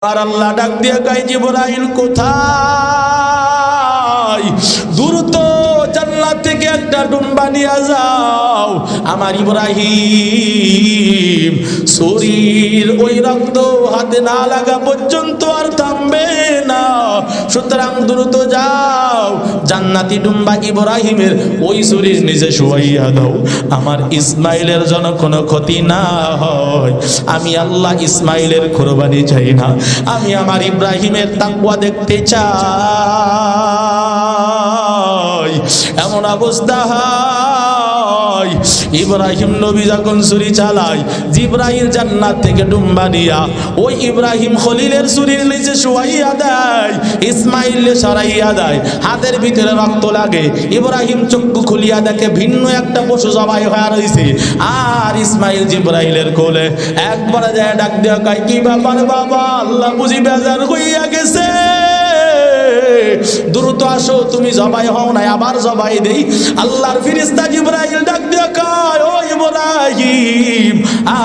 আর আল্লাহ ডাক দিয়ে কয় জিবরাইল কোথায়? দ্রুত জান্নাত থেকে একটা ডুম্বা নিয়ে যাও। আমার ইব্রাহিম শরীর ওই রক্ত হাতে না লাগা পর্যন্ত আর থামবে না। সুতরাং দ্রুত যাও, জান্নাতি ডুম্বা ইব্রাহিমের ওই শরীর নিজে শুয়াইয়া দাও, আমার ইসমাইলের যেন কোনো ক্ষতি না হয়। আমি আল্লাহ ইসমাইলের কুরবানি চাই না, আমি আমার ইব্রাহিমের তাকওয়া দেখতে চাই। এমন অবস্থা হয় ইব্রাহিম নবী যখন ছুরি চালায়, জিবরাইল জান্নাত থেকে ডুম্বা নিয়া ওই ইব্রাহিম খলিলের ছুরির নিচে শুয়াইয়া দেয়, ইসমাইলে সরাইয়া দেয়, হাতের ভিতরে রক্ত লাগে। ইব্রাহিম চক্ষু খুলিয়া দেখে ভিন্ন একটা পশু জবাই হয়ে রয়েছে, আর ইসমাইল জিবরাইলের কোলে। একবারে যায় ডাক দেওয়া কয় কি ব্যাপার বাবা, আল্লাহ বুঝি বেজার হইয়া গেছে, দ্রুত আসো, তুমি জবাই হও নাই, আবার জবাই দেই। আল্লাহর ফেরেশতা জিবরাইল ডাক দিয়ে কয় ও ইব্রাহিম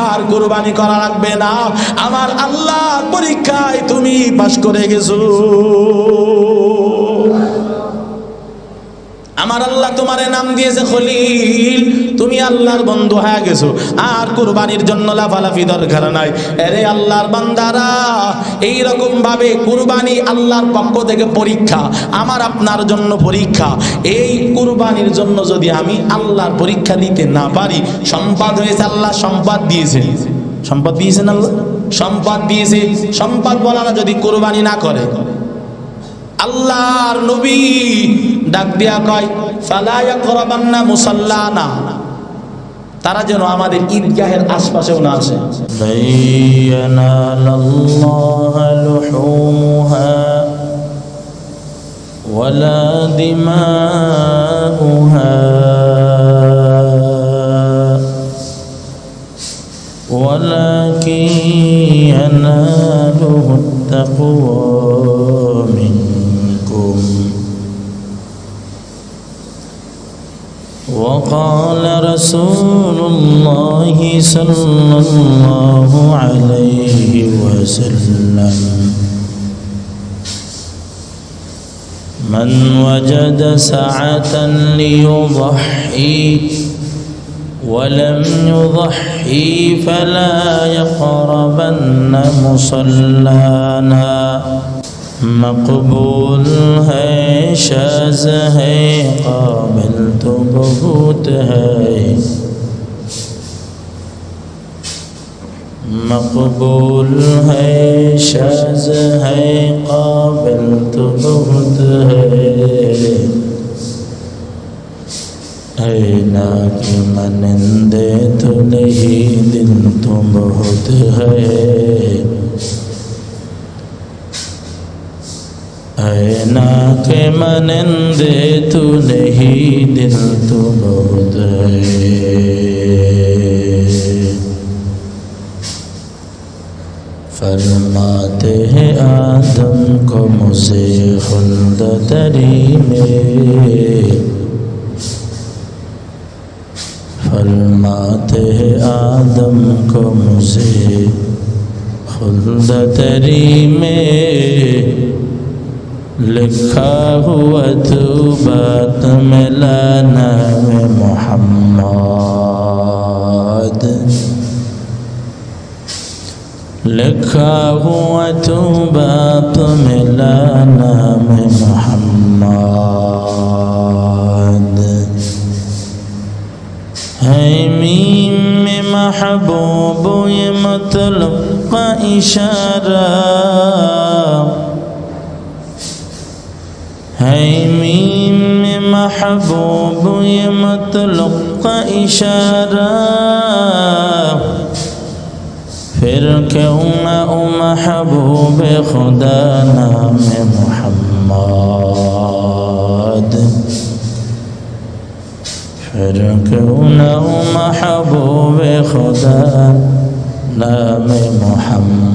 আর কুরবানি করা লাগবে না, আমার আল্লাহর পরীক্ষায় তুমি পাশ করে গেছো। আমার আল্লাহ তোমারে নাম দিয়েছে খলিল, তুমি আল্লাহর বন্ধু হয়ে গেছো, আর কুরবানির জন্য লাফালাফি দরকার নাই। আরে আল্লাহর বান্দারা, এই রকম ভাবে কুরবানি আল্লাহর পক্ষ থেকে পরীক্ষা, আমার আপনার জন্য পরীক্ষা। এই কুরবানির জন্য যদি আমি আল্লাহর পরীক্ষা দিতে না পারি, সম্পদ হয়েছে আল্লাহ সম্পদ দিয়েছেন, সম্পদ দিয়েছেন আল্লাহ, সম্পদ দিয়েছে, সম্পদ বলারা যদি কুরবানি না করে, আল্লাহর নবী ডাক দিয়া কয় ফালা ইয়াকরাবান্না মুসাল্লানা, তারা যেন আমাদের ঈদগাহের আশপাশেও না আসে। লাইয়ানাল্লাহু লুহুমুহা ওয়ালা দিমাউহা ওয়ালাকিন ইয়ানালুহুত তাকওয়া মিনকুম। وقال رسول الله صلى الله عليه وسلم من وجد سعة ليضحي ولم يضحي فلا يقربن مصلانا। مقبول ہے شاذ ہے قابل تو بہت ہے، مقبول ہے شاذ ہے قابل تو بہت ہے، اے نا کہ منندے تو نہیں دل تو بہت ہے، اے نا کہ منندے تو نہیں دل تو بہت ہے۔ فرماتے ہیں آدم کو مجھے خلد تری میں، فرماتے ہیں آدم کو مجھے خلد تری میں، لکھا ہوا تو بات ملا نام محمد، لکھا ہوا تو بات ملا نام محمد، ہے میم میں محبوب یہ مطلب کا اشارہ، ہے میم میں محبوب یہ مطلب کا اشارہ، پھر کیوں نہ محبوب خدا نام محمد، پھر کیوں نہ محبوب خدا نام محمد۔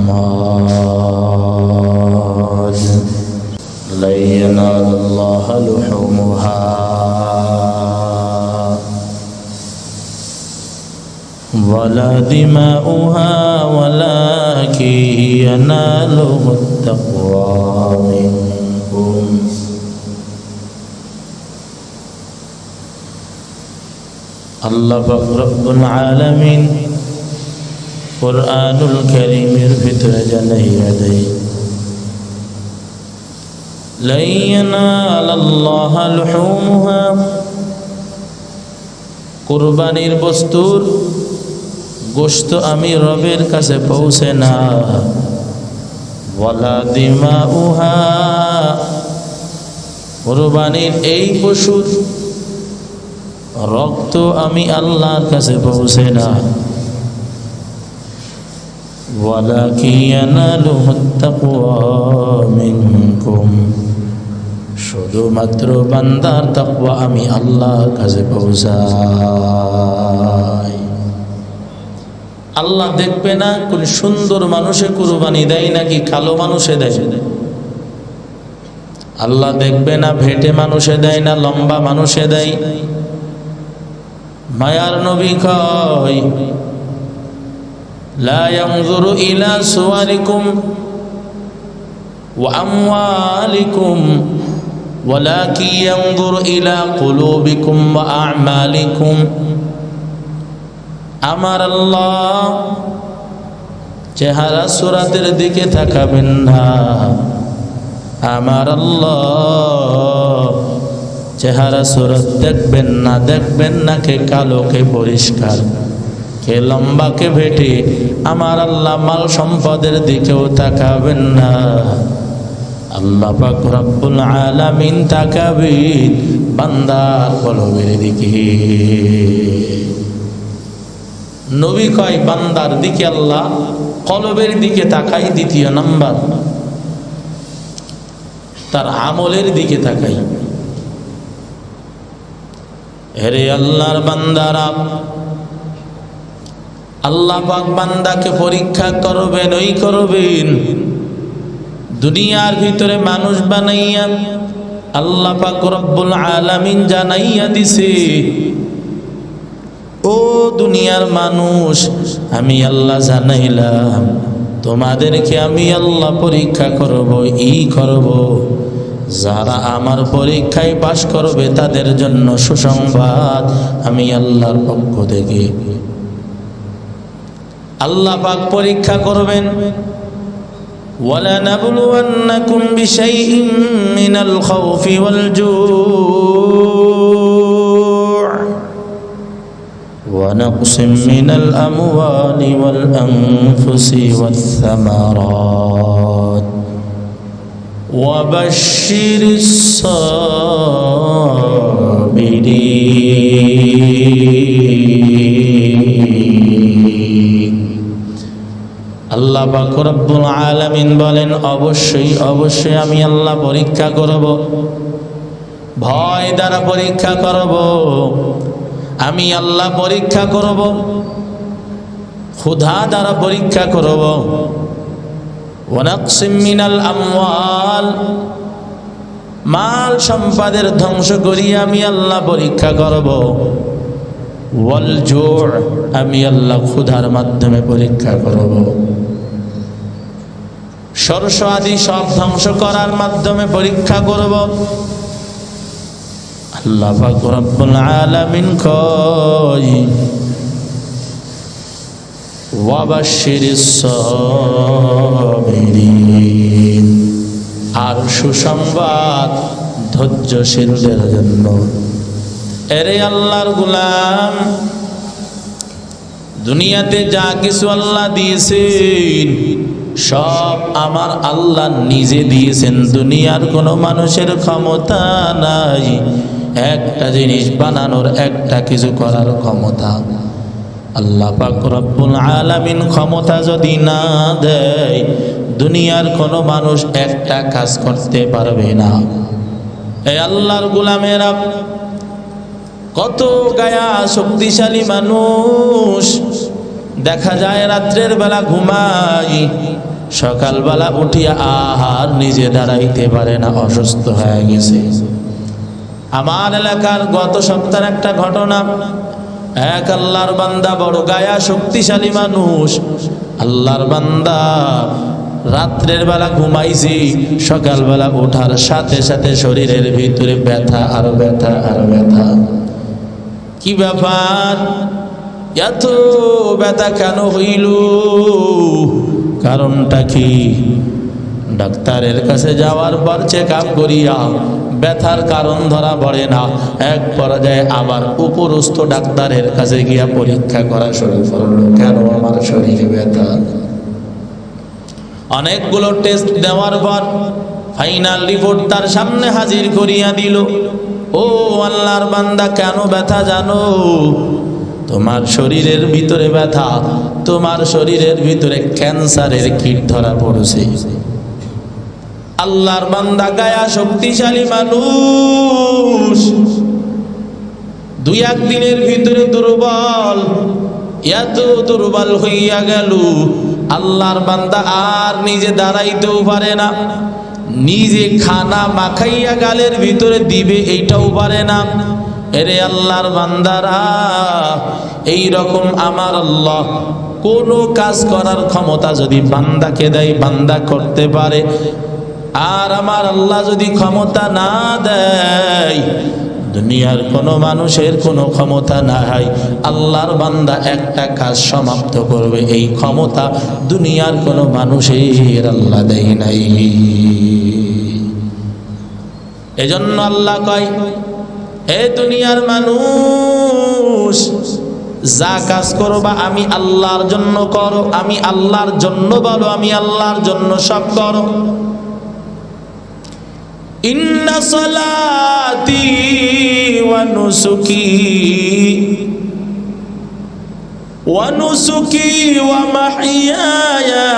لن ينال الله لحومها ولا دماؤها ولكن ينالهم التقوى منكم আল্লাহ পাক রব্বুল আলামিন কুরআনুল কারীমের ভিতরে জানাইয়া দেয় লা ইয়ানালাল্লাহা লুহুমুহা কুরবানির বস্তুর গোশত আমি রবের কাছে পৌঁছে না ওয়ালা দিমাউহা কুরবানির এই পশুর রক্ত আমি আল্লাহর কাছে পৌঁছে না ওয়ালাকিন ইয়ানালুহুত তাকওয়া মিনকুম শুধুমাত্র বান্দার তাকওয়া আমি আল্লাহর কাছে পৌঁছাই। আল্লাহ দেখবে না কোন সুন্দর মানুষে কুরবানি দেয় নাকি কালো মানুষে দেয়। আল্লাহ দেখবে না ভেটে মানুষে দেয় না লম্বা মানুষে দেয়। মায়ার নবী কয় লা ইয়ানজুরু ইলা সুওয়ারিকুম ওয়া আমওয়ালিকুম ওয়ালাকিন ইয়ানজুরু ইলা কুলুবিকুম ওয়া আ'মালিকুম। আমার আল্লাহ চেহারা সুরাতের দিকে তাকাবেন না। আমার আল্লাহ চেহারা সুরত দেখবেন না কে কালো কে পরিষ্কার কে লম্বা কে ভেটে। আমার আল্লাহ মাল সম্পদের দিকেও তাকাবেন না। আল্লাহ পাক রব্বুল আলামিন তাকাবেন বান্দার কলবের দিকে। নবী কয় বান্দার দিকে আল্লাহ কলবের দিকে তাকাই। দ্বিতীয় নাম্বার তার আমলের দিকে তাকাই। হেরে আল্লাহর বান্দারা, আল্লাহ পাক বান্দাকে পরীক্ষা করবেন দুনিয়ার ভিতরে মানুষ বানাইয়া আল্লাহ পাক রব্বুল আলামিন জানাইয়া দিছে ও দুনিয়ার মানুষ আমি আল্লাহ জানাইলাম তোমাদেরকে আমি আল্লাহ পরীক্ষা করব। যারা আমার পরীক্ষায় পাশ করবে তাদের জন্য সুসংবাদ আমি আল্লাহর পক্ষ থেকে। আল্লাহ পাক পরীক্ষা করবেন ওয়ালা নাবলুওয়ান্নাকুম বিশাইইন মিনাল খাউফি ওয়াল জু' ওয়া নাকসিম মিনাল আমওয়ালি ওয়াল আনফুসি ওয়াথ থামারাত وبشر الصابرين। আল্লাহ পাক রব্বুল আলামিন বলেন অবশ্যই আমি আল্লাহ পরীক্ষা করব। ভয় দ্বারা পরীক্ষা করব, আমি আল্লাহ পরীক্ষা করব। ক্ষুধা দ্বারা পরীক্ষা করব। ওয়ানাকসিম মিনাল আমওয়াল মাল সম্পদের ধ্বংস করি আমি আল্লাহ পরীক্ষা করব। ওয়াল জু' আমি আল্লাহ ক্ষুধার মাধ্যমে পরীক্ষা করব। শস্য আদি সব ধ্বংস করার মাধ্যমে পরীক্ষা করব। আল্লাহ পাক রব্বুল আলামিন কয় ওয়াবাশশিরিস সাবিরিন আর সুসংবাদ ধৈর্যশীলদের জন্য। এরে আল্লাহর গোলাম, দুনিয়াতে যা কিছু আল্লাহ দিয়েছেন সব আমার আল্লাহ নিজে দিয়েছেন। দুনিয়ার কোনো মানুষের ক্ষমতা নাই একটা জিনিস বানানোর, একটা কিছু করার ক্ষমতা। আল্লাহ পাক রব্বুল আলামিন ক্ষমতা যদি না দেয় দুনিয়ার কোনো মানুষ একটা কাজ করতে পারবে না। এই আল্লাহর গোলামেরা কত গায়া শক্তিশালী মানুষ, দেখা যায় রাত্রের বেলা ঘুমায়, সকালবেলা উঠিয়া আর নিজে দাঁড়াইতে পারে না, অসুস্থ হয়ে গেছে। আমার এলাকার গত সপ্তাহের একটা ঘটনা, এক আল্লাহর বান্দা বড় গায়া শক্তিশালী মানুষ, আল্লাহর বান্দা রাত্রের বেলা ঘুমাইছি, সকালবেলা ওঠার সাথে সাথে শরীরের ভিতরে ব্যথা আর ব্যথা আর ব্যথা। কি ব্যাপার, এত ব্যথা কেন হইল? কারণটা কি? ডাক্তারের কাছে যাওয়ার পর চেক আপ করিয়া ব্যথার কারণ ধরা পড়ে না। এক পর্যায়ে আবার উপরস্থ ডাক্তারের কাছে গিয়া পরীক্ষা করা শুরু করলো, কেন আমার শরীরে ব্যথা। অনেকগুলো টেস্ট দেওয়ার পর ফাইনাল রিপোর্ট তার সামনে হাজির করিয়া দিল। ও আল্লাহর বান্দা, কেন ব্যথা জানো? তোমার শরীরের ভিতরে ব্যথা, তোমার শরীরের ভিতরে ক্যান্সারের কীট ধরা পড়েছে। আল্লাহর বান্দা গায়া শক্তিশালী মানুষ, দুই একদিনের ভিতরে দুর্বল, এত দুর্বল হইয়া গেল আল্লাহর বান্দা আর নিজে দাঁড়াইতেও পারে না, নিজে খানা মাখাইয়া গালের ভিতরে দিবে এইটাও পারে না। এরে আল্লাহর বান্দারা, এই রকম আমার আল্লাহ কোনো কাজ করার ক্ষমতা যদি বান্দাকে দেয়, বান্দা করতে পারে। আর আমার আল্লাহ যদি ক্ষমতা না দেয়, দুনিয়ার কোনো মানুষের কোনো ক্ষমতা নাই। আল্লাহর বান্দা একটা কাজ সমাপ্ত করবে, এই ক্ষমতা দুনিয়ার কোনো মানুষের আল্লাহ দেয় নাই। এজন্য আল্লাহ কয়, এ দুনিয়ার মানুষ, যা কাজ করবা আমি আল্লাহর জন্য করো, আমি আল্লাহর জন্য বলো, আমি আল্লাহর জন্য সব করো। ইন্না সালাতি ওয়া নুসুকি ওয়া মাহইয়ায়া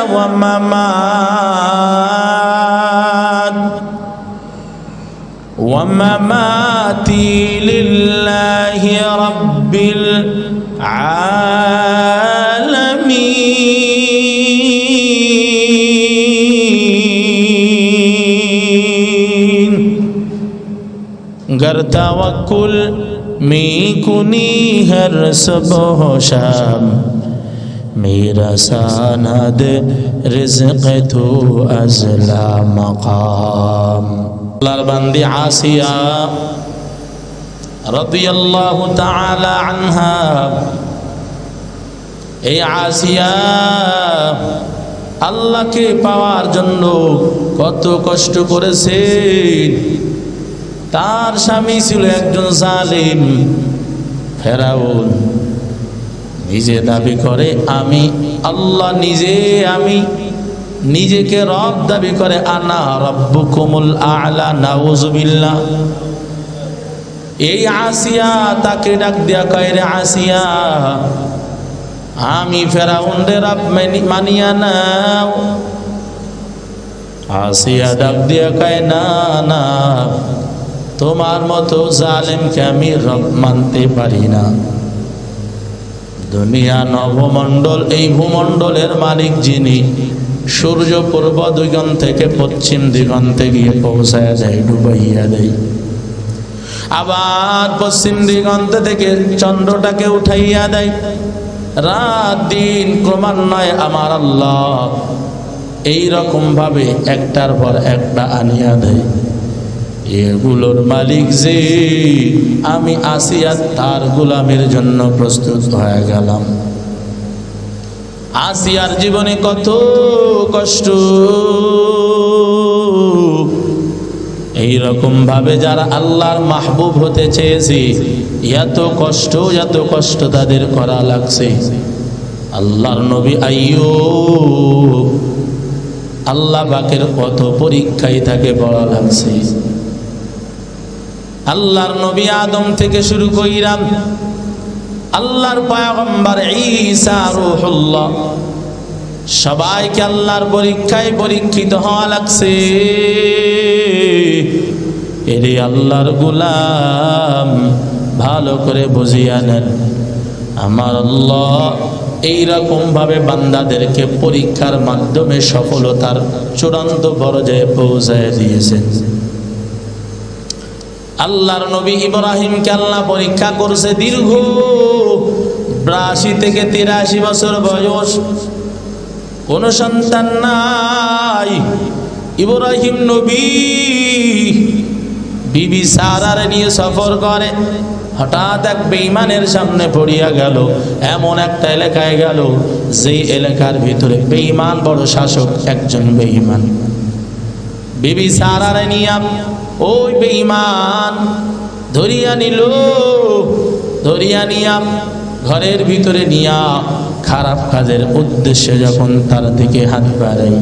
ওয়া মামাতি লিল্লাহি রাব্বিল আলামিন। गर तवक्कुल में कुनी हर सुबह शाम, मेरा सानद रिज़्क़ तो अज़ला मकाम। अल्लाहर बंदी आसिया রাদিয়াল্লাহু তাআলা আনহা, এই আসিয়া আল্লাহকে পাওয়ার জন্য কত কষ্ট করেছে। তার স্বামী ছিল একজন জালিম ফেরাউন, নিজে দাবি করে আমি আল্লাহ, আমি নিজেকে রব দাবি করে, আনা রাব্বুকুমুল আ'লা, নাউযুবিল্লাহ। এই আসিয়া তাকে ডাক দিয়া কয়, রে আসিয়া, আমি ফেরাউনরে রব মানিয়া নাও। আসিয়া ডাক দিয়া কয়, না না, তোমার মতো জালেমকে আমি রব মানতে পারি না। দুনিয়া নবমণ্ডল, এই ভূমণ্ডলের মালিক যিনি, সূর্য পূর্ব দিগন্ত থেকে পশ্চিম দিগন্তে গিয়ে পৌঁছায় যায়, ডুবাইয়া দেয়। আবার পশ্চিম দিগন্ত থেকে চন্দ্রটাকে উঠাইয়া দেয়। রাত দিন ক্রমান্বয়ে আমার আল্লাহ এই রকম ভাবে একটার পর একটা আনিয়া দেয়। এগুলোর মালিক যে আমি আসিয়া, তার গোলামের জন্য প্রস্তুত হয়ে গেলাম। আসিয়ার জীবনে কত কষ্ট, এই রকম ভাবে যারা আল্লাহর মাহবুব হতে চেয়েছে, এত কষ্ট তাদের করা লাগছে। আল্লাহর নবী আইয়ুব, আল্লাহ পাকের কত পরীক্ষায় তাকে পড়া লাগছে। আল্লাহর নবী আদম থেকে শুরু কইরাম আল্লাহর পয়গম্বর ঈসা রূহুল্লাহ, সবাইকে আল্লাহর পরীক্ষায় পরীক্ষিত হওয়া লাগছে। এরে আল্লাহর গোলাম, ভালো করে বুঝিয়া নেন, আমার আল্লাহ এইরকম ভাবে বান্দাদেরকে পরীক্ষার মাধ্যমে সফলতার চূড়ান্ত পর্যায়ে পৌঁছায় দিয়েছেন। আল্লাহর নবী ইব্রাহিমকে আল্লাহ পরীক্ষা করছে দীর্ঘ 82 থেকে 83 বছর বয়স। 82 থেকে 83 বছর বয়স, 83 থেকে 83 বছর বয়স। 83 থেকে 83 বছর বয়স, 83 থেকে 83 বছর বয়স। 83 থেকে 83 বছর বয়স, 83 থেকে 83 বছর বয়স। 83 থেকে 83 বছর বয়স, 83 থেকে 83 বছর বয়স। আল্লাহর নবী ইব্রাহিমকে আল্লাহ পরীক্ষা করছে দীর্ঘ কোনো সন্তান নাই। ইব্রাহিম নবী বিবি সারার নিয়ে সফর করে, হঠাৎ এক বেঈমানের সামনে পড়িয়া গেল। এমন একটা এলাকায় গেল যে এলাকার ভিতরে বেঈমান বড় শাসক একজন বেঈমান। বিবি সারার নিয়া ওই বেঈমান ধরিয়া নিল, ধরিয়া নিয়া ঘরের ভিতরে নিয়া খারাপ কাজের উদ্দেশ্যে যখন তার দিকে হাত বাড়াই,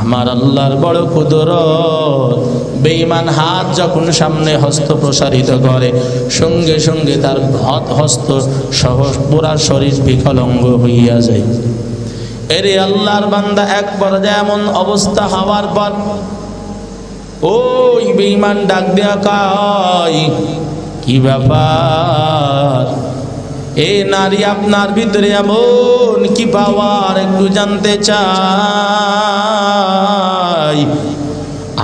আমার আল্লাহর বড় কুদরত, বেঈমান হাত যখন সামনে হস্ত প্রসারিত করে, সঙ্গে সঙ্গে তার হস্ত সহ পুরা শরীর বিকলঙ্গ হইয়া যায়। এরে আল্লাহর বান্দা, এক পর্যায়ে এমন অবস্থা হওয়ার পর ওই বেঈমান ডাক দেয়া কয়, কি ব্যাপার এ নারী, আপনার ভিতরে এমন কি পাওয়ার একটু জানতে চাই।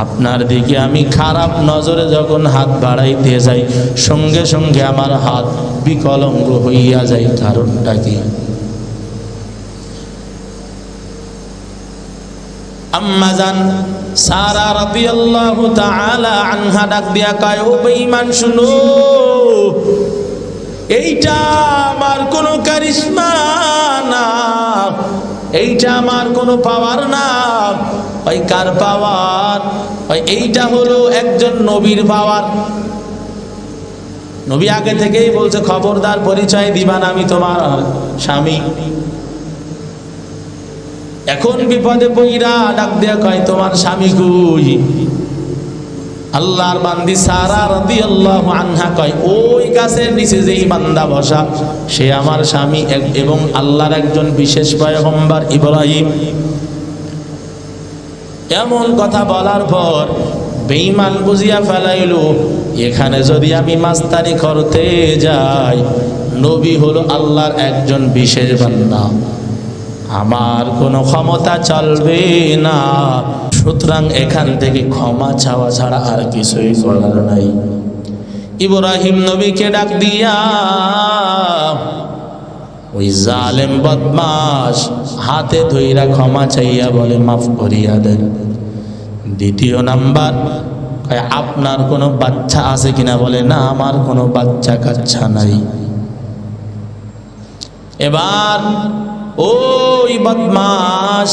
আপনার দিকে আমি খারাপ নজরে যখন হাত বাড়াইতে যাই, সঙ্গে সঙ্গে আমার হাত বিকলঙ্গ হইয়া যায়, কারণটা কি? আম্মা জান সারা রাদিয়াল্লাহু তাআলা আনহা ডাক দিয়া কয়, ও বেঈমান শুনো, এইটা আমার কোনো কারিশমা না, এইটা আমার কোনো পাওয়ার না। ওই কার পাওয়ার? ওই এইটা হলো একজন নবীর পাওয়ার। নবী আগে থেকেই বলছে, খবরদার পরিচয় দিবা না, আমি তোমার স্বামী। এখন বিপদে পইরা ডাক দিয়া কয়, তোমার স্বামী কই? আল্লাহর বান্দি সারা রাদিয়াল্লাহু আনহা কয়, ওই গাছের নিচে যেই বান্দা বসা সে আমার স্বামী এবং আল্লাহর একজন বিশেষ পয়গম্বর ইব্রাহিম। এমন কথা বলার পর বেঈমান বুঝিয়া ফেলাইল, এখানে যদি আমি মাস্তানি করতে যাই, নবী হলো আল্লাহর একজন বিশেষ বান্দা, আমার কোনো ক্ষমতা চলবে না। সুতরাং এখান থেকে ক্ষমা চাওয়া ছাড়া আর কিছুই করার নাই। ইব্রাহিম নবীকে ডাক দিয়া ওই জালেম বদমাশ হাতে ধইরা ক্ষমা চাইয়া বলে, মাফ করিয়া দেন। দ্বিতীয় নাম্বার, আপনার কোনো বাচ্চা আছে কিনা? বলে, না, আমার কোনো বাচ্চা কাচ্চা নাই। এবার ওই বদমাশ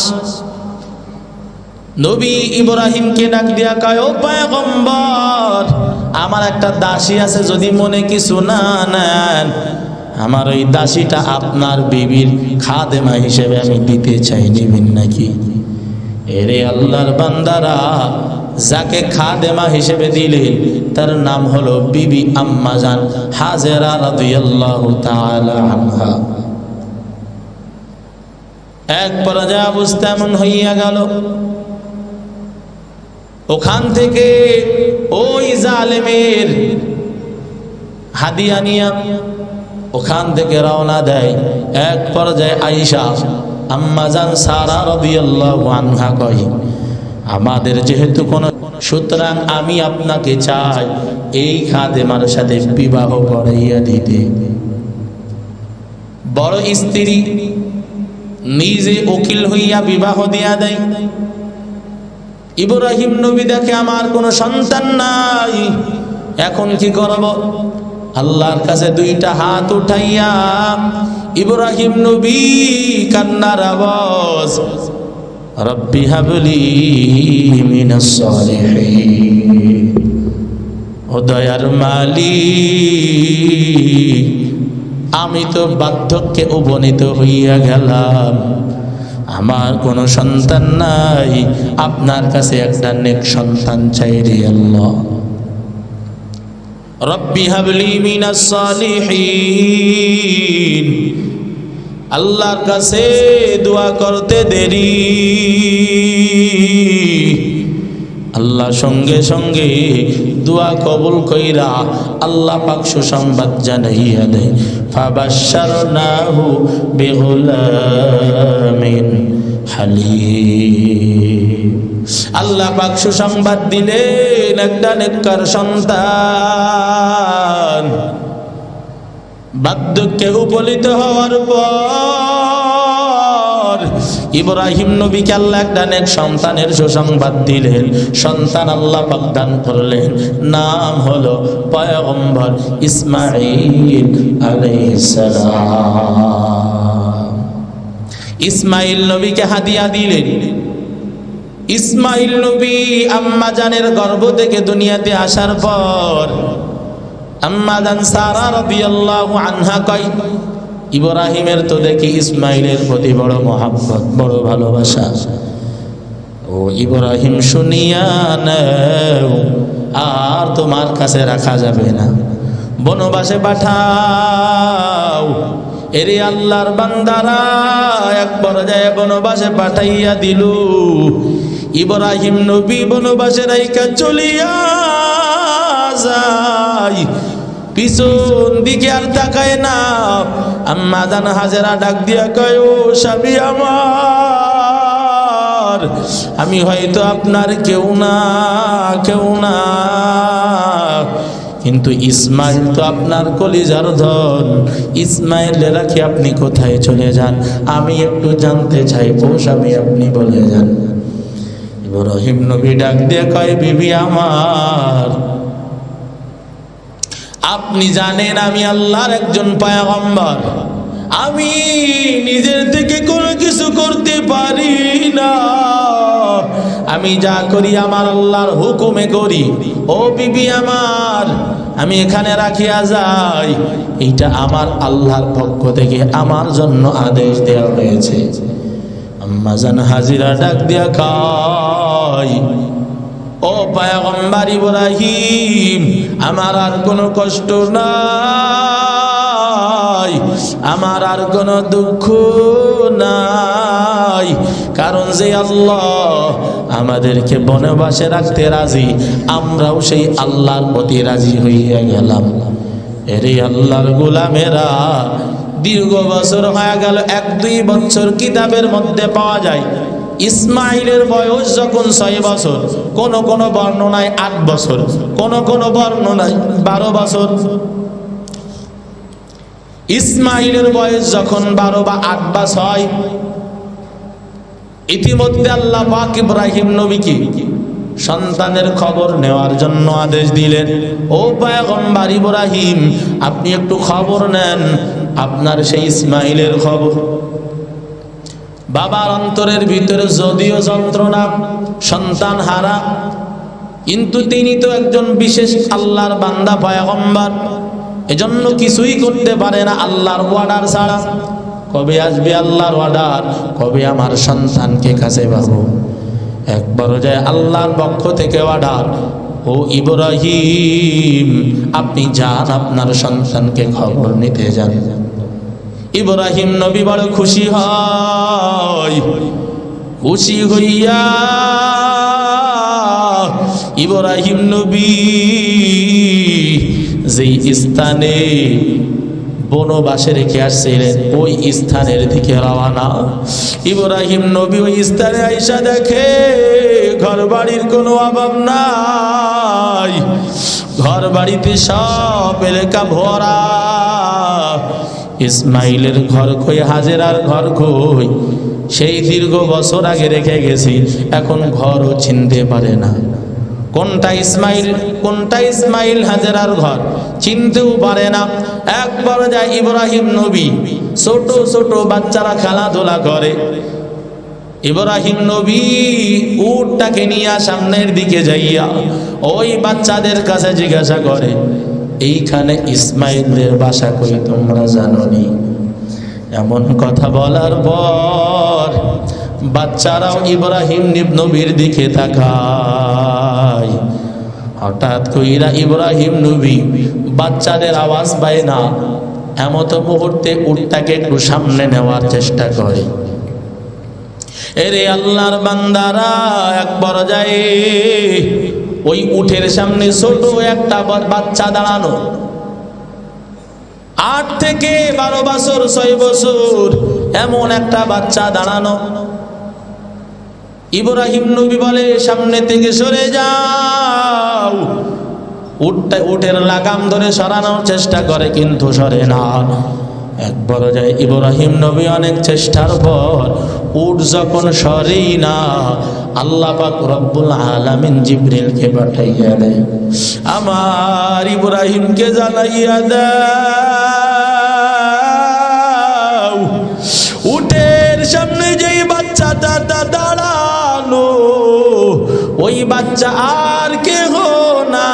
নবী ইব্রাহিমকে ডাক দিয়া কয়, ও পয়গম্বর, আমার একটা দাসী আছে, যদি মনে কিছু না নেন, আমার ওই দাসীটা আপনার বিবির খাদেমা হিসেবে আমি দিতে চাই, নিবেন নাকি? এরে আল্লাহর বান্দারা, যাকে খাদেমা হিসেবে দিলেন তার নাম হলো বিবি আম্মা জান হাজেরা রাদিয়াল্লাহু তাআলা আনহা। এক পর্যায়ে অবস্থা এমন হইয়া গেল, ওখান থেকে ওই জালেমের হাদিয়া নিয়া ওখান থেকে রওনা দেয়। এক পর্যায়ে আয়েশা আম্মা জান সারা রাদিয়াল্লাহু আনহা কয়, আমাদের যেহেতু কোন, সুতরাং আমি আপনাকে চাই এই খাদেমার সাথে বিবাহ করাইয়া দিতে। বড় স্ত্রী নিজে উকিল হইয়া বিবাহ দিয়া দেয়। ইব্রাহিম নবী দেখে, আমার কোনো সন্তান নাই, এখন কি করব? আল্লাহর কাছে দুইটা হাত উঠাইয়া ইব্রাহিম নবী কান্নার আওয়াজ, রব্বি হাবলি মিনাস সালিহিন, ও দয়ার মালিক, আমি তো বার্ধক্যে উপনীত হইয়া গেলাম, আমার কোনো সন্তান নাই, আপনার কাছে একটা নেক সন্তান চাই রে আল্লাহ। রব্বি হাবলি মিনাস সালিহিন, আল্লাহর কাছে দোয়া করতে দেরি, আল্লাহ সঙ্গে সঙ্গে দোয়া কবুল কইরা আল্লাহ পাক সুসংবাদ জানাইয়া দেয়, ফাবাশশারনাহু বিগুলামিন হালিম। আল্লাহ পাক সুসংবাদ দিলেন, একটা নেককার সন্তান। বার্ধক্যে উপনীত হওয়ার পর ইব্রাহিম নবীকে আল্লাহ একটা নেক সন্তানের সুসংবাদ দিলেন। সন্তান আল্লাহ পাক দান করলেন, নাম হলো পয়গম্বর ইসমাঈল আলাইহিস সালাম। ইসমাঈল নবীকে হাদিয়া দিলেন। ইসমাঈল নবী আম্মা জানের গর্ভ থেকে দুনিয়াতে আসার পর আম্মা জান সারা রাদিয়াল্লাহু আনহা কয়, ইব্রাহিমের তো দেখি ইসমাঈলের প্রতি বড় মহাব্বত, বড় ভালোবাসা। ও ইব্রাহিম শুনিয়া নাও, আর তোমার কাছে রাখা যাবে না, বনবাসে পাঠাও। এরে আল্লাহর বান্দারা, এক পর্যায়ে বনবাসে পাঠাইয়া দিল। ইব্রাহিম নবী বনবাসে রাইকা চলিয়া যায়, পিছন দিকে আর তাকায় না। আম্মা জান হাজেরা ডাক দিয়া কয়, ও স্বামী আমার, আমি হয়তো আপনার কেউ না, কিন্তু ইসমাইল তো আপনার কলিজার ধন। ইসমাইলের রাখি আপনি কোথায় চলে যান, আমি একটু জানতে চাই। ও স্বামী, আপনি বলে যান। ইব্রাহিম নবী ডাক দিয়ে কয়, বিবি আমার, আপনি জানেন আমি আল্লাহর একজন পয়গম্বর, আমি নিজের থেকে কোনো কিছু করতে পারি না, আমি যা করি আমার আল্লাহর হুকুমে করি। ও বিবি আমার, আমি এখানে রাখিয়া যাই, এইটা আমার আল্লাহর পক্ষ থেকে আমার জন্য আদেশ দেওয়া হয়েছে। আম্মা জান হাজিরা ডাক দিয়া কয়, ও পয়গম্বর ইব্রাহিম, আমার আর কোনো কষ্ট নাই, আমার আর কোনো দুঃখ নাই, কারণ যে আল্লাহ আমাদেরকে বনবাসে রাখতে রাজি, আমরাও সেই আল্লাহর প্রতি রাজি হইয়া গেলাম। এরে আল্লাহর গোলামেরা, দীর্ঘ বছর হয়ে গেল, 1-2 বছর কিতাবের মধ্যে পাওয়া যায়। ইসমাইলের বয়স যখন 6 বছর, কোন কোন বর্ণনায় 8 বছর, কোন কোন বর্ণনায় 12 বছর। ইসমাইলের বয়স যখন 12 বা 8 বা 6, ইতিমধ্যে আল্লাহ পাক ইব্রাহিম নবীকে সন্তানের খবর নেওয়ার জন্য আদেশ দিলেন। ও পয়গম্বর ইব্রাহিম, আপনি একটু খবর নেন আপনার সেই ইসমাইলের খবর। বাবার অন্তরের ভিতরে যদিও যন্ত্রণা, সন্তান হারা, কিন্তু তিনি তো একজন বিশেষ আল্লাহর বান্দা পয়গম্বর, এজন্য কিছুই করতে পারে না আল্লাহর অর্ডার ছাড়া। কবে আসবে আল্লাহর অর্ডার, কবে আমার সন্তানকে কাছে পাবো? একবার যায় আল্লাহর পক্ষ থেকে অর্ডার, ও ইব্রাহিম, আপনি যান, আপনার সন্তানকে খবর নিতে যান। ইব্রাহিম নবী বড় খুশি হয়। খুশি হইয়া ইব্রাহিম নবী যেই স্থানে বনবাসে রেখে আসছিলেন, ওই স্থানের দিকে রওনা। ইব্রাহিম নবী ওই স্থানে আইসা দেখে ঘর বাড়ির কোনো অভাব নাই, ঘর বাড়িতে সব এলাকা ভরা। ইসমাইলের ঘর কই, হাজেরার ঘর কই, সেই দীর্ঘ বছর আগে রেখে গেছি, এখন ঘরও চিনতে পারে না। কোনটা ইসমাইল হাজেরার ঘর চিনতেও পারে না। একবার যায় ইব্রাহিম নবী, ছোট ছোট বাচ্চারা খেলাধুলা করে, ইব্রাহিম নবী উটটাকে নিয়ে সামনের দিকে যাইয়া ওই বাচ্চাদের কাছে জিজ্ঞাসা করে, এইখানে ইসমাইলের বাসা কই তোমরা জানোনি? এমন কথা বলার পর বাচ্চারাও ইব্রাহিম নবীর দিকে তাকায়। হঠাৎ কইরা ইব্রাহিম নবী বাচ্চাদের আওয়াজ পায় না, এমত মুহূর্তে উটটাকে একটু সামনে নেওয়ার চেষ্টা করে। এরে আল্লাহর বান্দারা, এক পর্যায়ে ওই উটের সামনে ছোট একটা বাচ্চা দাঁড়ানো, 8 থেকে 12 বছর, 6 বছর, এমন একটা বাচ্চা দাঁড়ানো। ইব্রাহিম নবী বলে, সামনে থেকে সরে যাও। উটের লাগাম ধরে সরানোর চেষ্টা করে, কিন্তু সরে না। এক পর্যায়ে ইব্রাহিম নবী অনেক চেষ্টার পর উট যখন সরেই না, আল্লাহ পাক রব্বুল আলামিন জিবরিলকে পাঠাইয়া দেয়, আমার ইব্রাহিমকে জানাইয়া দাও উটের সামনে যেই বাচ্চাটা দাঁড়ানো, ওই বাচ্চা আর কেহ না,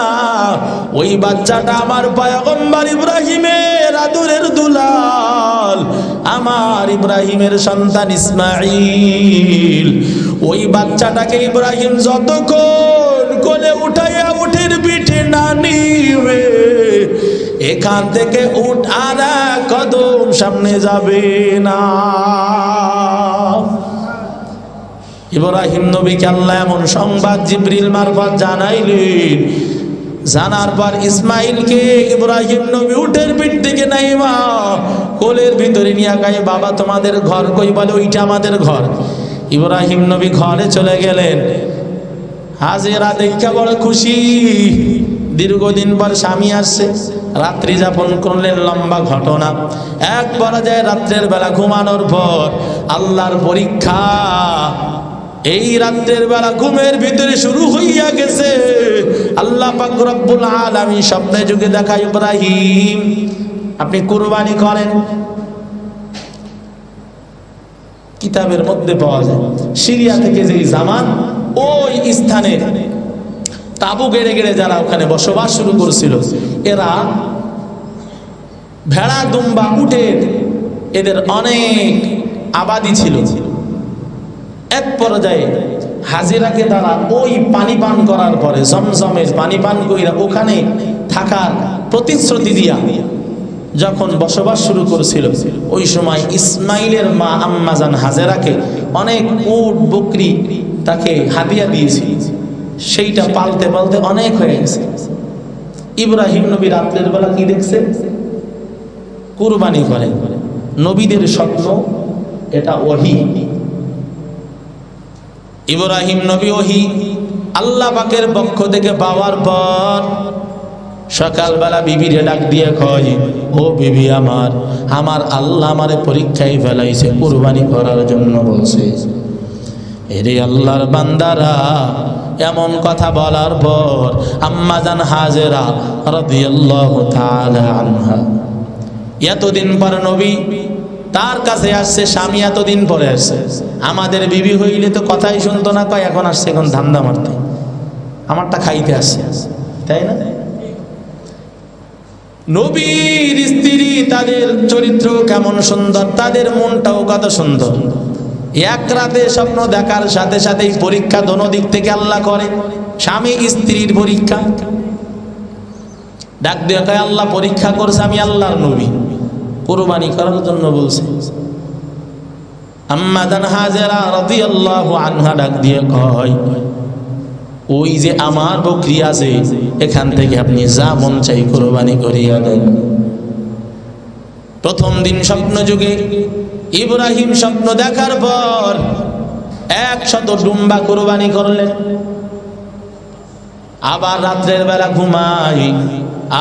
ওই বাচ্চাটা আমার পয়গম্বর ইব্রাহিমের আদরের দুলাল, আমার ইব্রাহিমের সন্তান ইসমাঈল। ওই বাচ্চাটাকে ইব্রাহিম যতক্ষণ কোলে উঠাইয়া উটের পিঠে না নিবে, এখান থেকে উট আর এক কদম সামনে যাবে না। ইব্রাহিম নবীকে আল্লাহ এমন সংবাদ জিবরিল মারফত জানাইলেন, জানার পর ইসমাইলকে ইব্রাহিম নবী উটের পিঠ থেকে নাইমা কোলের ভিতরে নিয়ে গায়ে, বাবা তোমাদের ঘর কই? বলে ওইটা আমাদের ঘর। ইব্রাহিম নবী ঘরে চলে গেলেন। হাজেরা দেখে বড় খুশি, দীর্ঘদিন পর স্বামী আসছে, রাত্রি যাপন করলেন। লম্বা ঘটনা। এক পর্যায়ে রাত্রের বেলা ঘুমানোর পর আল্লাহর পরীক্ষা, এই রাত্রের বেলা ঘুমের ভিতরে শুরু হইয়া গেছে। আল্লাহ পাক রব্বুল আলামিন স্বপ্নে যুগে দেখা, ইব্রাহিম আপনি কুরবানি করেন। কিতাবের মধ্যে পাওয়া যায় সিরিয়া থেকে যে জামান ওই স্থানে তাবু গেড়ে গেড়ে যারা ওখানে বসবাস শুরু করেছিল, এরা ভেড়া দুম্বা উটের এদের অনেক আবাদি ছিল। এক পর্যায়ে হাজিরাকে তারা ওই পানি পান করার পরে, জমজমের পানি পান কইরা ওখানে থাকার প্রতিশ্রুতি দিয়া যখন বসবাস শুরু করেছিল, ওই সময় ইসমাইলের মা আম্মাজান হাজেরাকে অনেক উট বকরি তাকে হাদিয়া দিয়েছিল। সেইটা পালতে পালতে অনেক হয়ে গেছে। ইব্রাহিম নবী রাত্রের বেলা কি দেখছে? কুরবানি করেন। নবীদের স্বপ্ন, এটা ওহী। ইব্রাহিম নবী ওহী আল্লাহ পাকের পক্ষ থেকে পাওয়ার পর সকালবেলা বিবিরে ডাক দিয়ে কয়, ও বিবি আমার, আমার আল্লাহ আমারে পরীক্ষায় ফেলাইছে, কুরবানি করার জন্য বলছে। এরে আল্লাহর বান্দারা, এমন কথা বলার পর আম্মাজান হাজেরা রাদিয়াল্লাহু তাআলা আনহা, এতদিন পর নবী তার কাছে আসছে, স্বামী এতদিন পরে আসছে। আমাদের বিবি হইলে তো কথাই শুনতো না, কয় এখন আসছে, এখন ধান্দা মারতে, আমারটা খাইতে আসছে, তাই না? নবীর স্ত্রী, তাদের চরিত্র কেমন সুন্দর, তাদের মনটাও কত সুন্দর। এক রাতে স্বপ্ন দেখার সাথে সাথেই পরীক্ষা দোনো দিক থেকে আল্লাহ করে। স্বামী স্ত্রীর পরীক্ষা। ডাক দিয়ে কয়, আল্লাহ পরীক্ষা করছে, আমি আল্লাহর নবী, কুরবানি করার জন্য বলছে। আম্মা জান হাজেরা রাদিয়াল্লাহু আনহা ডাক দিয়ে কয়, ওই যে আমার বকরি আছে, এখান থেকে আপনি যা মন চাই কুরবানি করিয়া দেন। প্রথম দিন স্বপ্ন যুগে ইব্রাহিম স্বপ্ন দেখার পর 100 ডুম্বা কুরবানি করলেন। আবার রাত্রের বেলা ঘুমাই,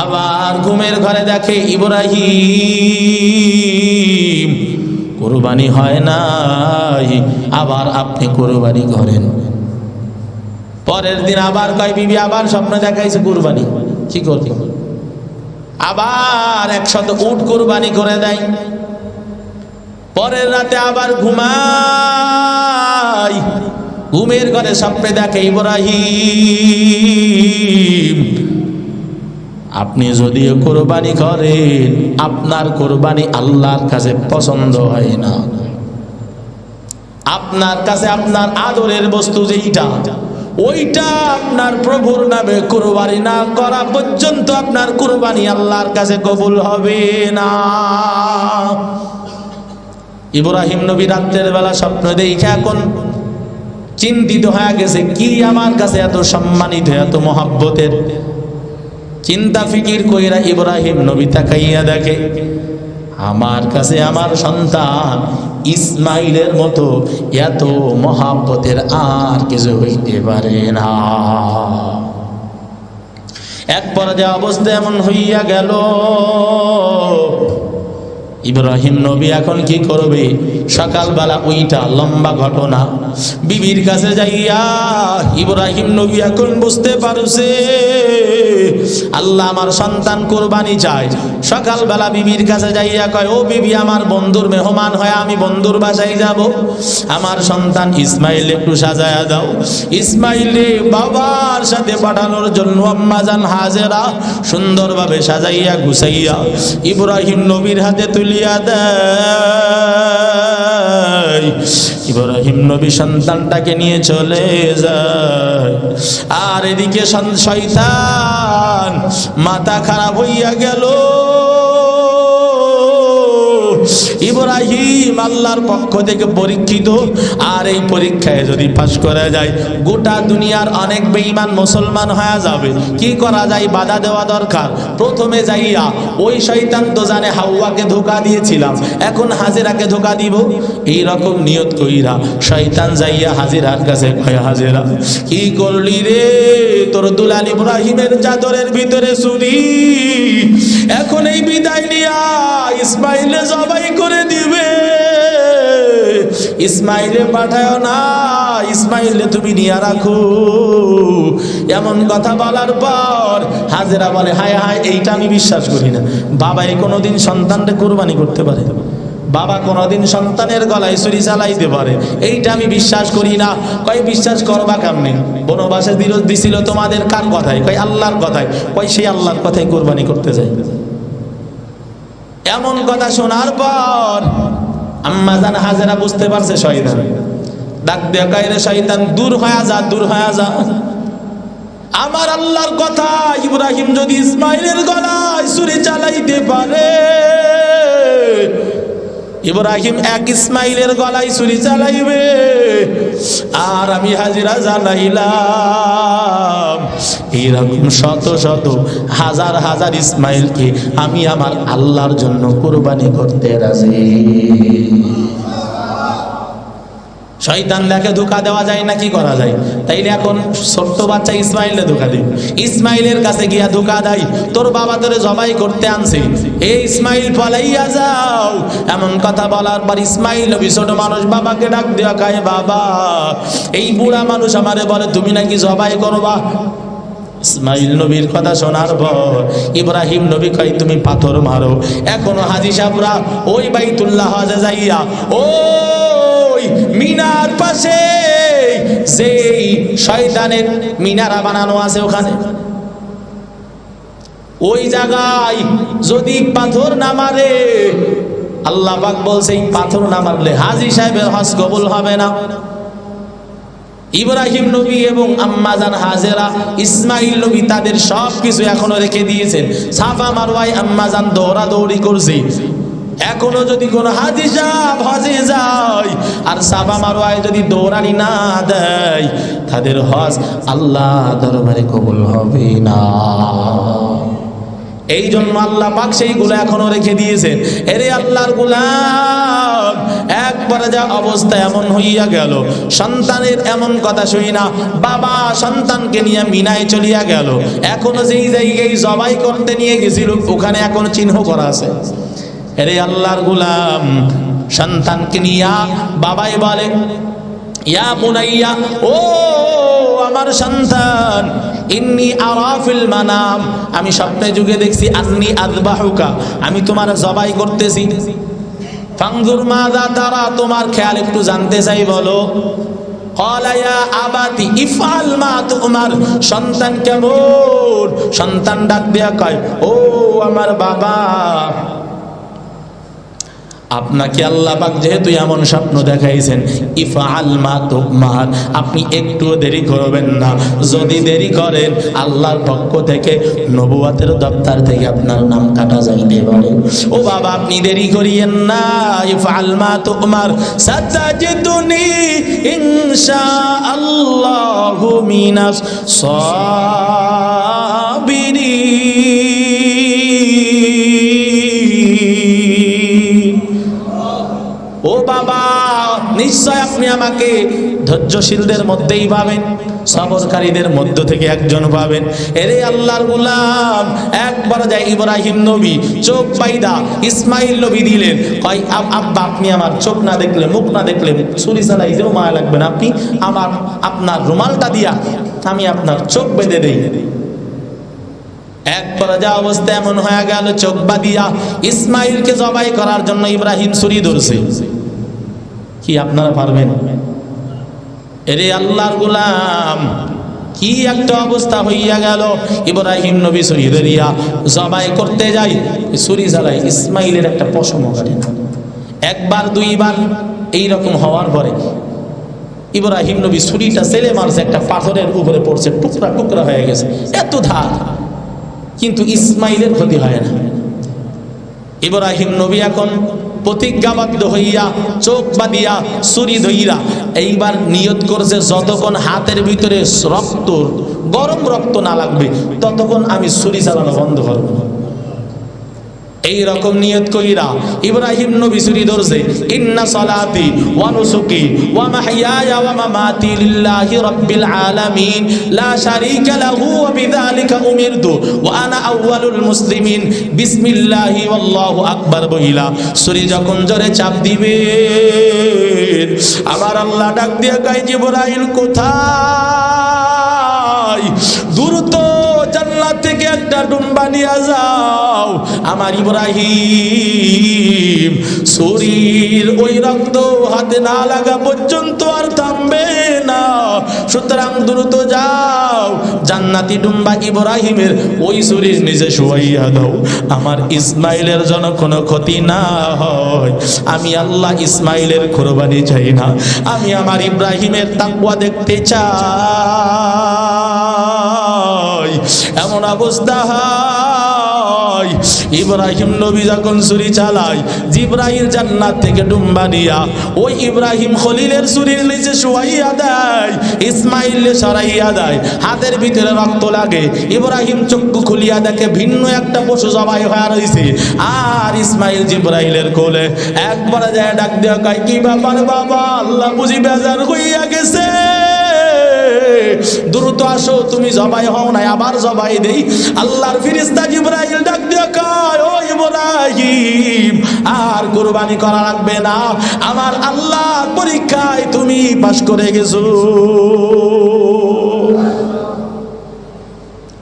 আবার ঘুমের ঘরে দেখে ইব্রাহিম কুরবানি হয় নাই, আবার আপনি কুরবানি করেন। পরের দিন আবার কয়, বিবি আবার স্বপ্ন দেখাইছে কুরবানি, কি করতে? আবার 100 উট কুরবানি করে দেয়। পরের রাতে আবার ঘুমাই, ঘুমের ঘরে স্বপ্নে দেখে ইব্রাহিম আপনি যদি কুরবানি করেন, আপনার কুরবানি আল্লাহর কাছে পছন্দ হয় না। আপনার কাছে আপনার আদরের বস্তু যেইটা, ওইটা আপনার প্রভুর নামে কুরবানি না করা পর্যন্ত আপনার কুরবানি আল্লাহর কাছে কবুল হবে না। ইব্রাহিম নবী রাতের বেলা স্বপ্ন দেখে এখন চিন্তিত হয়ে গেছে, কি আমার কাছে এত সম্মানিত, এত মহব্বতের। চিন্তা ফিকির কইরা ইব্রাহিম নবী তাকাইয়া দেখে, আমার কাছে আমার সন্তান ইসমাইলের মতো এত মহব্বতের আর কিছু হইতে পারে না। এক পর্যায়ে অবস্থা এমন হইয়া গেল, ইব্রাহিম নবী এখন কি করবে? সকালবেলা ওইটা লম্বা ঘটনা, বিবির কাছে যাইয়া ইব্রাহিম নবী এখন বুঝতে পারছে আল্লাহ আমার সন্তান কুরবানি চায়। সকালবেলা বিবির কাছে যাইয়া কয়, ও বিবি, আমার বন্ধুর মেহমান হয়, আমি বন্ধুর বাসায় যাব, আমার সন্তান ইসমাইল একটু সাজায়া দাও। ইসমাইলে বাবার সাথে পাঠানোর জন্য আম্মা জান হাজেরা সুন্দরভাবে সাজাইয়া গুছাইয়া ইব্রাহিম নবীর হাতে তুলিয়া দেয়। ইব্রাহিম নবী সন্তানটাকে নিয়ে চলে যায়। আর এদিকে শয়তান মাথা খারাপ হইয়া গেল। ইব্রাহিম আল্লাহর পক্ষ থেকে পরীক্ষিত, আর এই পরীক্ষায় যদি পাশ করা যায় গোটা দুনিয়ার অনেক বেঈমান মুসলমান হয়ে যাবে। কি করা যায়? বাধা দেওয়া দরকার। প্রথমে যাইয়া ওই শয়তান তো জানে হাওয়াকে ধোঁকা দিয়েছিলাম, এখন হাজেরাকে ধোঁকা দিব, এই রকম নিয়ত কইরা শয়তান যাইয়া হাজেরার কাছে কয়, হাজেরা কি করলি রে? তোর দুলাল ইব্রাহিমের চাদরের ভিতরে চুরি, এখন এই বিদায় নিয়া ইসমাইলে জবাই করে দিবে, ইসমাইলে পাঠায় না, ইসমাইলে তুমি নিয়ে রাখো। এমন কথা বলার পর হাজেরা বলে, হায় হায়, এইটা আমি বিশ্বাস করি না। বাবা কোনোদিন সন্তানকে কুরবানি করতে পারে? বাবা কোনোদিন সন্তানের গলায় ছুরি চালাইতে পারে? এইটা আমি বিশ্বাস করি না। কয়, বিশ্বাস করবা কেমনে? বনবাসে দিছিল তোমাদের কার কথায়? কয়, আল্লাহর কথায়। কয়, সেই আল্লাহর কথায় কুরবানি করতে যায়? এমন কথা শোনার পর আম্মা জান হাজেরা বুঝতে পারছে শয়তান। ডাক দিয়ে কয়, রে শয়তান, দূর হয়ে যা, দূর হয়ে যা। আমার আল্লাহর কথা, ইব্রাহিম যদি ইসমাইলের গলায় ছুরি চালাইতে পারে, ইব্রাহিম এক ইসমাইলের গলায় ছুরি চালাইবে, আর আমি হাজিরা জানাইলাম এইরকম শত শত হাজার হাজার ইসমাইলকে আমি আমার আল্লাহর জন্য কুরবানি করতে রাজি। শয়তান দেখে ধোঁকা দেওয়া যায় না, কি করা যায়? তাইলে এখন ছোট্ট বাচ্চা ইসমাইলে ধোঁকা দিই, ইসমাইলের কাছে গিয়া ধোঁকা দেয়, তোর বাবা তোরে জবাই করতে আনছে, এই ইসমাইল পালাইয়া যাও। এমন কথা বলার পর ইসমাইল নবী ছোট মানুষ বাবাকে ডাক দেওয়া, খায়, বাবা, এই বুড়া মানুষ আমারে বলে তুমি নাকি জবাই করবা। ইসমাইল নবীর কথা শোনার পর ইব্রাহিম নবী কয়, তুমি পাথর মারো। এখনো হাজী সাহেবরা ওই বাইতুল্লাহ হজে যাইয়া ওই মিনার পাশে যেই শয়তানের মিনারা বানানো আছে, ওখানে ওই জায়গায় যদি পাথর না মারে, আল্লাহ পাক বলছে এই পাথর না মারলে হাজী সাহেবের হজ কবুল হবে না। ইব্রাহিম নবী এবং আম্মা জান হাজেরা ইসমাইল নবী তাদের সব কিছু এখনো রেখে দিয়েছেন। সাফা মারওয়ায় আম্মা জান দৌড়াদৌড়ি করছে। এখনো যদি কোনো হাজী সাহেব হজে যায় আর সাফা মারওয়ায় যদি দৌড়ানি না দেয়, তাদের হজ আল্লাহ দরবারে কবুল হবে না। এই জন্য আল্লাহ পাক সেইগুলো এখনো রেখে দিয়েছেন। এরে আল্লাহর গোলাম, একবারে যা অবস্থা এমন হইয়া গেল, সন্তানের এমন কথা শুই না, বাবা সন্তানকে নিয়ে মিনায় চলিয়া গেল। এখনো যেই জায়গায় জবাই করতে নিয়ে গেছিল ওখানে এখনো চিহ্ন করা আছে। এরে আল্লাহর গোলাম, সন্তানকে নিয়া বাবাই বলে, ইয়া বুনাইয়া, ও আমার সন্তান, ইন্নী আরা ফিল মানাম, আমি স্বপ্নে যুগে দেখছি, আন্নী আযবাহুকা, আমি তোমার জবাই করতেছি। ফানজুর মাযা তারা, তোমার খেয়াল একটু জানতে চাই, বলো। ক্বালা ইয়া আবাতি ইফআল মা তুমার, সন্তান কেমন? সন্তান ডাক দেয়া কয়, ও আমার বাবা, আপনাকে আল্লাহ পাক যেহেতু এমন স্বপ্ন দেখাইছেন, ইফআল মা তুমার, আপনি একটুও দেরি করবেন না। যদি দেরি করেন আল্লাহর পক্ষ থেকে নবুয়তের দপ্তর থেকে আপনার নাম কাটা যাইতে পারে। ও বাবা, আপনি দেরি করিয়েন না। ইফআল মা তুমার সাতাজিদুনি ইনশাআল্লাহু মিনাস সাবিরিন। ও বাবা, নিশ্চয় আপনি আমাকে ধৈর্যশীলদের মধ্যেই পাবেন, সবরকারীদের মধ্য থেকে একজন পাবেন। এরে আল্লাহর গোলাম, একবার যায় ইব্রাহিম নবী চোখ বাইদা ইসমাইল নবী দিলেন, কয় আব্বা আপনি আমার চোখ না দেখলে, মুখ না দেখলে ছুরি চালাইতেও মায়া লাগবে না, আপনি আপনার রুমালটা দিয়া আমি আপনার চোখ বেঁধে দেই। এক পর্যায়ে অবস্থা এমন হয়ে গেল, চোখ বাঁধিয়া ইসমাইলকে জবাই করার জন্য ইব্রাহিম ছুরি ধরছে। কি আপনারা পারবেন? এরে আল্লাহর গোলাম, কি একটা অবস্থা হইয়া গেল। ইব্রাহিম নবী ছুরি ধরিয়া জবাই করতে যাই, ছুরি চালাই ইসমাইলের একটা পশমও কাটে না। একবার দুইবার এইরকম হওয়ার পরে ইব্রাহিম নবী ছুরিটা ছেলে মারছে, একটা পাথরের উপরে পড়ছে, টুকরা টুকরা হয়ে গেছে, এত ধার, কিন্তু ইসমাইলের ক্ষতি হয় না। ইব্রাহিম নবী এখন প্রতিজ্ঞাবদ্ধ হইয়া চোখ বাঁধিয়া ছুরি ধইরা এইবার নিয়ত করছে, যতক্ষণ হাতের ভিতরে রক্ত, গরম রক্ত না লাগবে ততক্ষণ আমি ছুরি চালানো বন্ধ করব না। এইরকম নিয়ত কইরা ইব্রাহিম নবী ছুরি ধরছে। ইন্না সালাতি ওয়া নুসুকি ওয়া মাহইয়ায়া ওয়া মামাতি লিল্লাহি রাব্বিল আলামিন লা শারীকা লাহু ওয়া বিযালিকা উমিরতু ওয়া আনা আউয়ালুল মুসলিমিন বিসমিল্লাহি ওয়াল্লাহু আকবার বইলা ছুরি যখন জোরে চাপ দিবে, আমার আল্লাহ ডাক দিয়ে কয়, জিবরাইল কোথায়? দ্রুত জান্নাত থেকে একটা ডুম্বা নিয়ে যাও। আমার ইব্রাহিম শরীর ওই রক্ত হাতে না লাগা পর্যন্ত আর থামবে না, সুতরাং দ্রুত যাও, জান্নাতি ডুম্বা ইব্রাহিমের ওই শরীর নিজে শুয়াইয়া দাও, আমার ইসমাইলের জন্য কোনো ক্ষতি না হয়। আমি আল্লাহ ইসমাইলের কুরবানি চাই না, আমি আমার ইব্রাহিমের তাকওয়া দেখতে চাই। এমন অবস্থা হয়, ইব্রাহিম নবী যখন ছুরি চালায়, জিবরাইল জান্নাত থেকে ডুম্বা নিয়া ওই ইব্রাহিম খলিলের ছুরির নিচে শুয়াইয়া দেয়, ইসমাইল সরাইয়া দেয়, হাতের ভিতরে রক্ত লাগে। ইব্রাহিম চক্ষু খুলিয়া দেখে ভিন্ন একটা পশু জবাই হয়ে রয়েছে, আর ইসমাইল জিবরাইলের কোলে। একবার যায় ডাক দেওয়া, কয় কি ব্যাপার বাবা, আল্লাহ বুঝি বেজার হইয়া গেছে, দ্রুত আসো, তুমি জবাই হও না, আবার জবাই দেই। আল্লাহর ফেরেশতা জিবরাইল ডাক দিয়ে কয়, ও ইব্রাহিম আর কুরবানি করা লাগবে না, আমার আল্লাহর পরীক্ষায় তুমি পাস করে গেছো,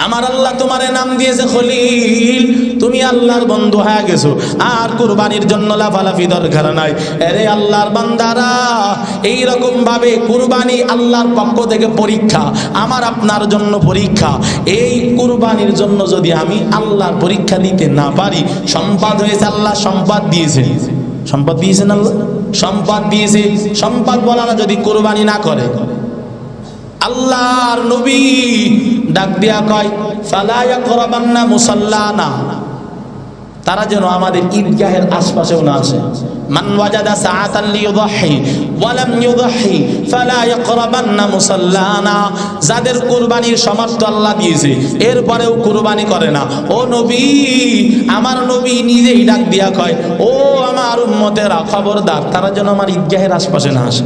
আমার আল্লাহ তোমার নাম দিয়েছে খলিল, তুমি আল্লাহর বন্ধু হয়ে গেছো, আর কুরবানির জন্য লাফালাফি দরকার নাই। আরে আল্লাহর বান্দারা, এইরকম ভাবে কুরবানি আল্লাহর পক্ষ থেকে পরীক্ষা, আমার আপনার জন্য পরীক্ষা। এই কুরবানির জন্য যদি আমি আল্লাহর পরীক্ষা দিতে না পারি, সম্পদ হয়েছে, আল্লাহ সম্পদ দিয়েছে, সম্পদ দিয়েছেন, আল্লাহ সম্পদ দিয়েছে, সম্পদ বলারা যদি কুরবানি না করে, আল্লাহর নবী ডাক দিয়া কয়, ফালা ইয়াকরাবান্না মুসাল্লানা, তারা যেন আমাদের ঈদগাহের আশপাশেও না আসে। মান ওয়াজাদা সাআতান লিইউযাহি ওয়া লাম ইউযাহি ফালা ইয়াকরাবান্না মুসাল্লানা, যাদের কুরবানির সামর্থ্য আল্লাহ দিয়েছে এরপরেও কুরবানি করে না, ও নবী, আমার নবী নিজেই ডাক দিয়া কয়, ও আমার উম্মতেরা খবরদার, তারা যেন আমার ঈদগাহের আশপাশে না আসে।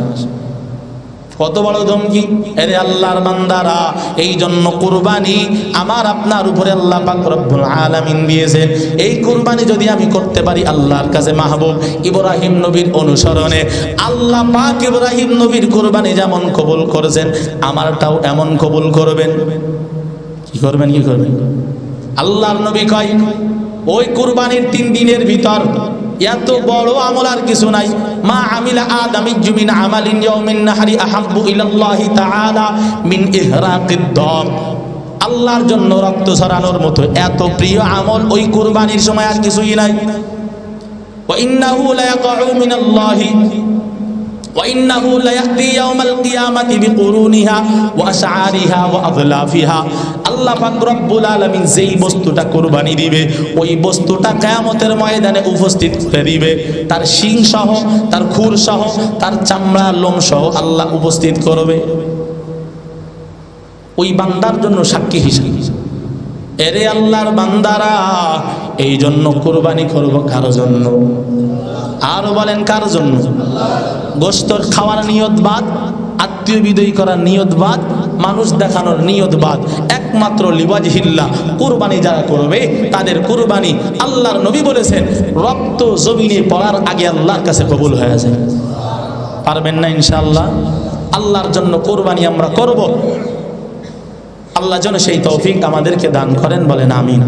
কত বড় ধমকি! এরে আল্লাহর বান্দারা, এই জন্য কুরবানি আমার আপনার উপরে আল্লাহ পাক রব্বুল আলামিন দিয়েছেন। এই কুরবানি যদি আমি করতে পারি আল্লাহর কাছে মাহবুব ইব্রাহিম নবীর অনুসরণে, আল্লাহ পাক ইব্রাহিম নবীর কুরবানি যেমন কবুল করেছেন, আমারটাও এমন কবুল করবেন। কি করবেন? কি করবেন? আল্লাহর নবী কয়, ওই কুরবানির 3 দিনের ভিতর এত বড় আমল আর কিছু নাই। মা আমিলা আদামিয়্যু মিন আমালিন ইয়াউমিন নাহরি আহাব্বু ইলাল্লাহি তাআলা মিন ইহরাকিদ দাম, আল্লাহর জন্য রক্ত ঝরানোর মতো এত প্রিয় আমল ওই কুরবানির সময় আর কিছুই নাই। ওয়া ইন্নাহু লায়াকউ মিনাল্লাহি ওয়া ইন্নাহু লায়াতি ইয়াউমাল কিয়ামাতি বিকুরুনিহা ওয়া আশআরিহা ওয়া আযলাফিহা, আল্লাহ পাক রব্বুল আলামিন যেই বস্তুটা কুরবানি দিবে, ওই বস্তুটা কিয়ামতের ময়দানে উপস্থিত করে দিবে, তার শিং সহ, তার খুর সহ, তার চামড়া লোম সহ আল্লাহ উপস্থিত করবে ওই বান্দার জন্য সাক্ষী হিসেবে। এরে আল্লাহর বান্দারা, এই জন্য কুরবানি করব কার জন্য? আর বলেন কার জন্য? গোশত খাওয়ার নিয়ত বাদ, আত্মীয় বিদয়ী করার নিয়তবাদ, মানুষ দেখানোর নিয়তবাদ। একমাত্র লিওয়াজহিল্লাহ কুরবানি যারা করবে তাদের কুরবানি আল্লাহর নবী বলেছেন রক্ত জমিনে পড়ার আগে আল্লাহর কাছে কবুল হয়ে যায়। পারবেন না ইনশাআল্লাহ? আল্লাহর জন্য কুরবানি আমরা করব। আল্লাহ যেন সেই তৌফিক আমাদেরকে দান করেন, বলেন আমিন।